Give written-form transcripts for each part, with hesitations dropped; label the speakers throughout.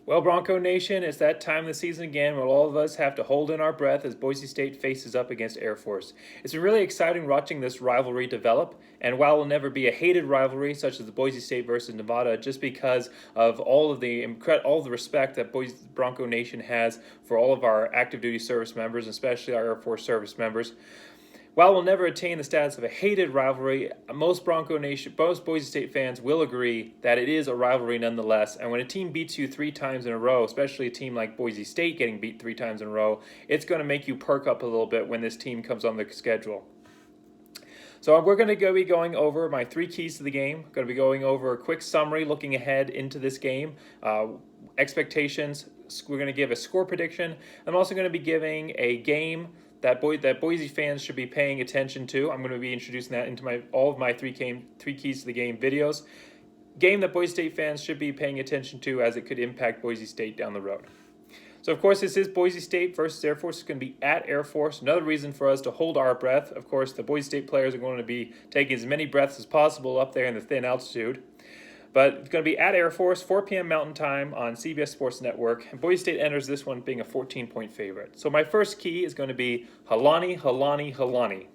Speaker 1: Well, Bronco Nation, it's that time of the season again where all of us have to hold in our breath as Boise State faces up against Air Force. It's been really exciting watching this rivalry develop, and while it will never be a hated rivalry such as the Boise State versus Nevada, just because of all the respect that Bronco Nation has for all of our active duty service members, especially our Air Force service members. While we'll never attain the status of a hated rivalry, most Boise State fans will agree that it is a rivalry nonetheless. And when a team beats you 3 times in a row, especially a team like Boise State getting beat 3 times in a row, it's going to make you perk up a little bit when this team comes on the schedule. So we're going to be going over my 3 keys to the game. I'm going to be going over a quick summary looking ahead into this game, expectations. We're going to give a score prediction. I'm also going to be giving a game that Boise fans should be paying attention to. I'm going to be introducing that into all of my three keys to the game videos. Game that Boise State fans should be paying attention to as it could impact Boise State down the road. So, of course, this is Boise State versus Air Force. It's going to be at Air Force. Another reason for us to hold our breath. Of course, the Boise State players are going to be taking as many breaths as possible up there in the thin altitude. But it's going to be at Air Force, 4 p.m. Mountain Time on CBS Sports Network. And Boise State enters this one being a 14-point favorite. So my first key is going to be Halani, Halani, Halani.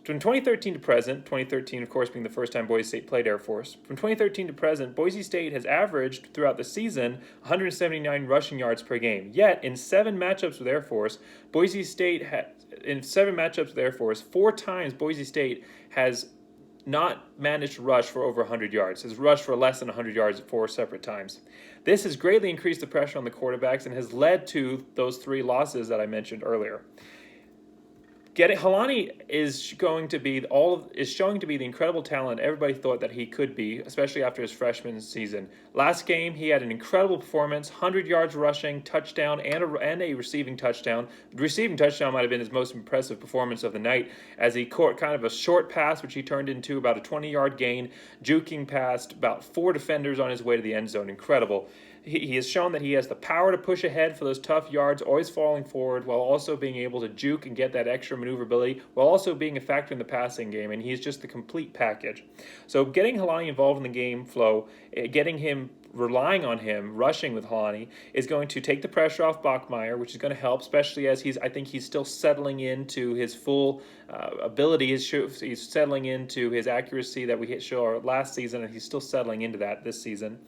Speaker 1: From 2013 to present, 2013 of course being the first time Boise State played Air Force, from 2013 to present, Boise State has averaged throughout the season 179 rushing yards per game. Yet in 7 matchups with Air Force, 4 times Boise State has not managed to rush for over 100 yards, has rushed for less than 100 yards 4 separate times. This has greatly increased the pressure on the quarterbacks and has led to those 3 losses that I mentioned earlier. Halani is showing to be the incredible talent everybody thought that he could be, especially after his freshman season. Last game, he had an incredible performance, 100 yards rushing, touchdown, and a receiving touchdown. The receiving touchdown might have been his most impressive performance of the night, as he caught kind of a short pass, which he turned into about a 20-yard gain, juking past about 4 defenders on his way to the end zone. Incredible. He has shown that he has the power to push ahead for those tough yards, always falling forward, while also being able to juke and get that extra maneuverability, while also being a factor in the passing game, and he's just the complete package. So getting Halani involved in the game flow, relying on him, rushing with Halani, is going to take the pressure off Bachmeier, which is going to help, especially as I think he's still settling into his full ability. He's settling into his accuracy that we saw last season, and he's still settling into that this season.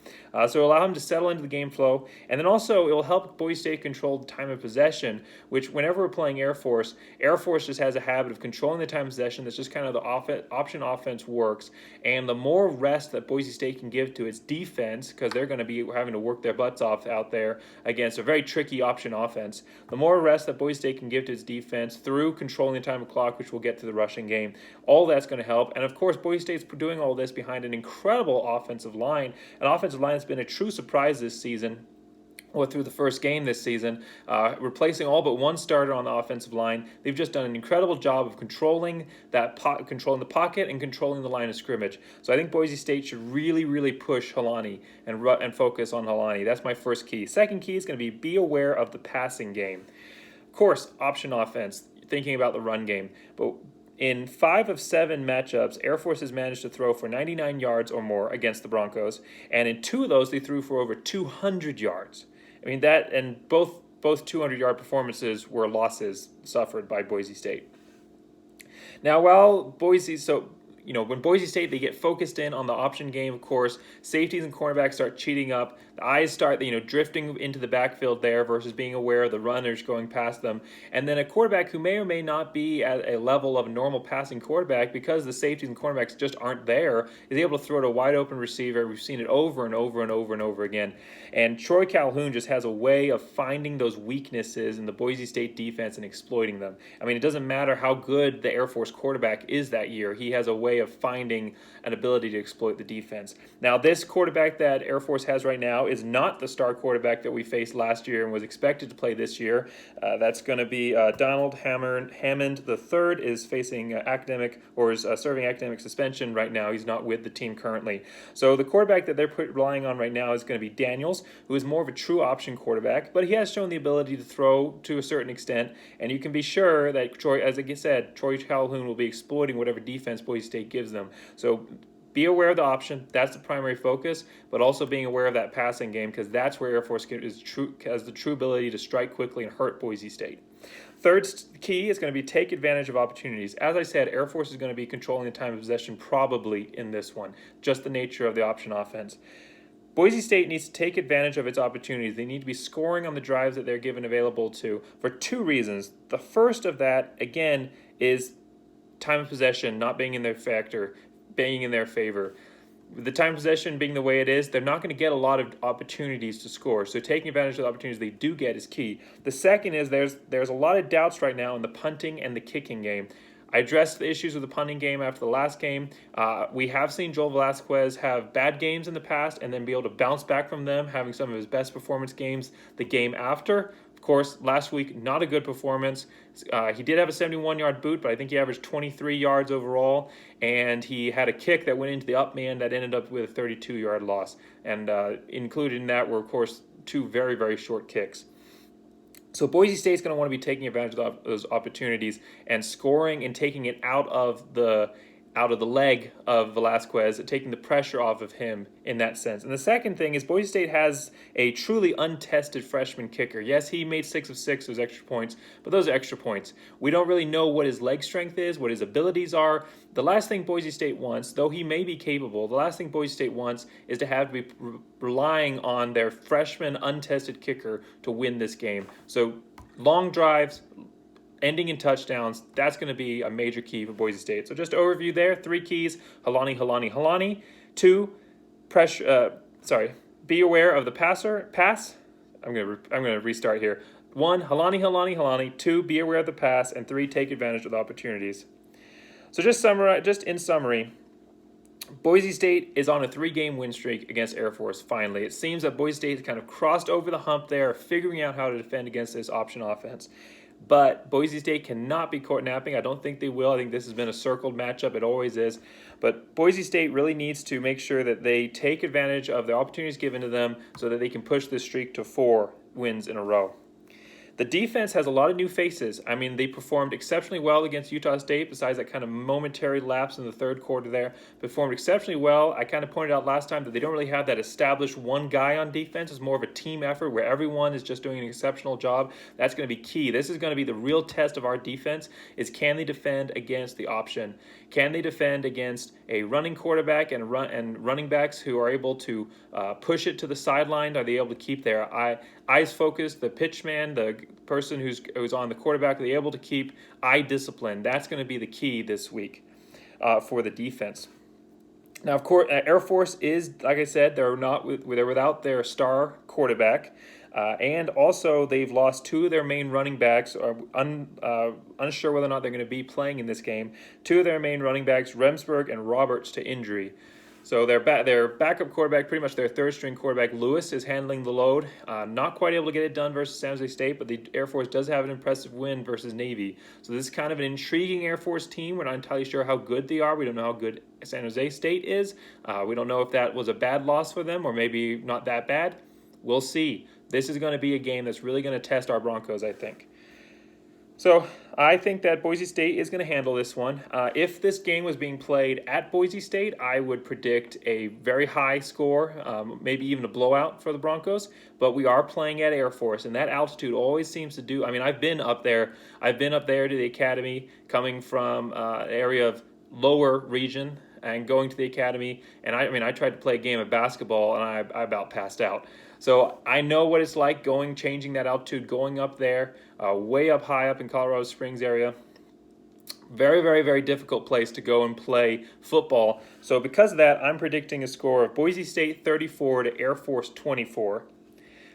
Speaker 1: So allow him to settle into the game flow, and then also it will help Boise State control the time of possession, which whenever we're playing Air Force just has a habit of controlling the time of possession. That's just kind of the option offense works, and the more rest that Boise State can give to its defense, because they're going to be having to work their butts off out there against a very tricky option offense, the more rest that Boise State can give to its defense through controlling the time of clock, which we'll get to the rushing game, all that's going to help. And of course, Boise State's doing all this behind an incredible offensive line, an offensive line that's been a true surprise this season. Through the first game this season, replacing all but 1 starter on the offensive line. They've just done an incredible job of controlling controlling the pocket and controlling the line of scrimmage. So I think Boise State should really, really push Halani and focus on Halani. That's my first key. Second key is going to be aware of the passing game. Of course, option offense, thinking about the run game, but in 5 of 7 matchups, Air Force has managed to throw for 99 yards or more against the Broncos, and in 2 of those, they threw for over 200 yards. I mean, that and both 200-yard performances were losses suffered by Boise State. Now, when Boise State, they get focused in on the option game, of course, safeties and cornerbacks start cheating up. The eyes start, drifting into the backfield there versus being aware of the runners going past them. And then a quarterback who may or may not be at a level of a normal passing quarterback, because the safeties and cornerbacks just aren't there, is able to throw to a wide open receiver. We've seen it over and over and over and over again. And Troy Calhoun just has a way of finding those weaknesses in the Boise State defense and exploiting them. I mean, it doesn't matter how good the Air Force quarterback is that year. He has a way of finding an ability to exploit the defense. Now, this quarterback that Air Force has right now is not the star quarterback that we faced last year and was expected to play this year. That's going to be Donald Hammond III is facing serving academic suspension right now. He's not with the team currently. So the quarterback that they're relying on right now is going to be Daniels, who is more of a true option quarterback, but he has shown the ability to throw to a certain extent, and you can be sure that Troy Calhoun will be exploiting whatever defense Boise State gives them. So be aware of the option. That's the primary focus, but also being aware of that passing game, because that's where Air Force has the true ability to strike quickly and hurt Boise State. Third key is going to be take advantage of opportunities. As I said, Air Force is going to be controlling the time of possession probably in this one, just the nature of the option offense. Boise State needs to take advantage of its opportunities. They need to be scoring on the drives that they're given available to for two reasons. The first of that, again, is time of possession not being in their favor. With the time of possession being the way it is, they're not going to get a lot of opportunities to score. So taking advantage of the opportunities they do get is key. The second is there's a lot of doubts right now in the punting and the kicking game. I addressed the issues with the punting game after the last game. We have seen Joel Velasquez have bad games in the past and then be able to bounce back from them, having some of his best performance games the game after. Of course, last week, not a good performance. He did have a 71-yard boot, but I think he averaged 23 yards overall, and he had a kick that went into the up man that ended up with a 32-yard loss. And included in that were, of course, two very, very short kicks. So Boise State's going to want to be taking advantage of those opportunities and scoring and taking it out of the leg of Velasquez, taking the pressure off of him in that sense. And the second thing is Boise State has a truly untested freshman kicker. Yes, he made 6 of 6, those extra points, but those are extra points. We don't really know what his leg strength is, what his abilities are. The last thing Boise State wants, though he may be capable, the last thing Boise State wants is to have to be relying on their freshman untested kicker to win this game. So long drives, ending in touchdowns, that's going to be a major key for Boise State. So just overview there, 3 keys: Halani. 2, be aware of the pass. I'm going to restart here. 1, Halani. 2, be aware of the pass, and 3, take advantage of the opportunities. So just in summary, Boise State is on a 3-game win streak against Air Force, finally. It seems that Boise State has kind of crossed over the hump there, figuring out how to defend against this option offense. But Boise State cannot be caught napping. I don't think they will. I think this has been a circled matchup. It always is. But Boise State really needs to make sure that they take advantage of the opportunities given to them so that they can push this streak to 4 wins in a row. The defense has a lot of new faces. I mean, they performed exceptionally well against Utah State, besides that kind of momentary lapse in the third quarter there. Performed exceptionally well. I kind of pointed out last time that they don't really have that established one guy on defense. It's more of a team effort where everyone is just doing an exceptional job. That's going to be key. This is going to be the real test of our defense, is can they defend against the option? Can they defend against a running quarterback and running backs who are able to push it to the sideline? Are they able to keep their eyes focused? The pitch man, the person who's on the quarterback, are they able to keep eye discipline? That's going to be the key this week for the defense. Now, of course, Air Force is, like I said, they're without their star quarterback. And also, they've lost 2 of their main running backs, unsure whether or not they're going to be playing in this game. 2 of their main running backs, Remsburg and Roberts, to injury. So their backup quarterback, pretty much their third-string quarterback, Lewis, is handling the load. Not quite able to get it done versus San Jose State, but the Air Force does have an impressive win versus Navy. So this is kind of an intriguing Air Force team. We're not entirely sure how good they are. We don't know how good San Jose State is. We don't know if that was a bad loss for them or maybe not that bad. We'll see. This is going to be a game that's really going to test our Broncos, I think. So I think that Boise State is going to handle this one. If this game was being played at Boise State, I would predict a very high score, maybe even a blowout for the Broncos. But we are playing at Air Force, and that altitude always seems to do. I mean, I've been up there. I've been up there to the academy, coming from an area of lower region and going to the academy. And I tried to play a game of basketball, and I about passed out. So I know what it's like changing that altitude, going up there, way up high up in Colorado Springs area. Very, very, very difficult place to go and play football. So because of that, I'm predicting a score of Boise State 34 to Air Force 24.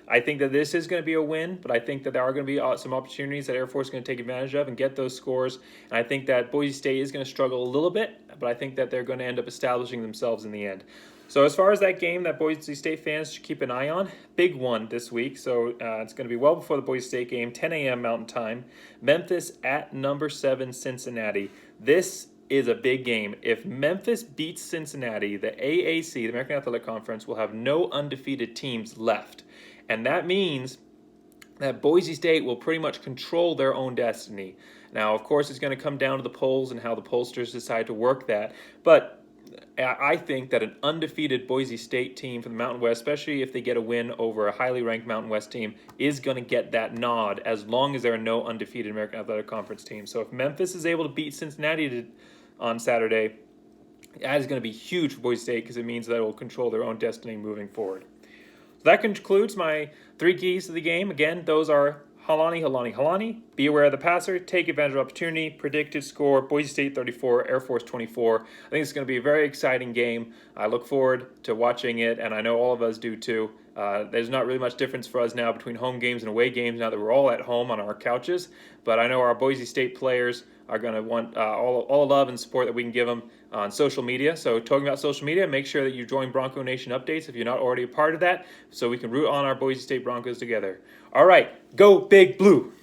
Speaker 1: I think that this is going to be a win, but I think that there are going to be some opportunities that Air Force is going to take advantage of and get those scores. And I think that Boise State is going to struggle a little bit, but I think that they're going to end up establishing themselves in the end. So as far as that game that Boise State fans should keep an eye on, big one this week. So it's going to be well before the Boise State game, 10 a.m. Mountain Time. Memphis at number 7 Cincinnati. This is a big game. If Memphis beats Cincinnati, the AAC, the American Athletic Conference, will have no undefeated teams left. And that means that Boise State will pretty much control their own destiny. Now, of course, it's going to come down to the polls and how the pollsters decide to work that. But I think that an undefeated Boise State team from the Mountain West, especially if they get a win over a highly ranked Mountain West team, is going to get that nod as long as there are no undefeated American Athletic Conference teams. So if Memphis is able to beat Cincinnati on Saturday, that is going to be huge for Boise State because it means that it will control their own destiny moving forward. So that concludes my 3 keys to the game. Again, those are Halani, Halani, Halani. Be aware of the passer. Take advantage of opportunity. Predicted score, Boise State 34, Air Force 24. I think it's going to be a very exciting game. I look forward to watching it, and I know all of us do too. There's not really much difference for us now between home games and away games now that we're all at home on our couches. But I know our Boise State players are going to want all love and support that we can give them on social media. So talking about social media, make sure that you join Bronco Nation Updates if you're not already a part of that, so we can root on our Boise State Broncos together. All right, go Big Blue!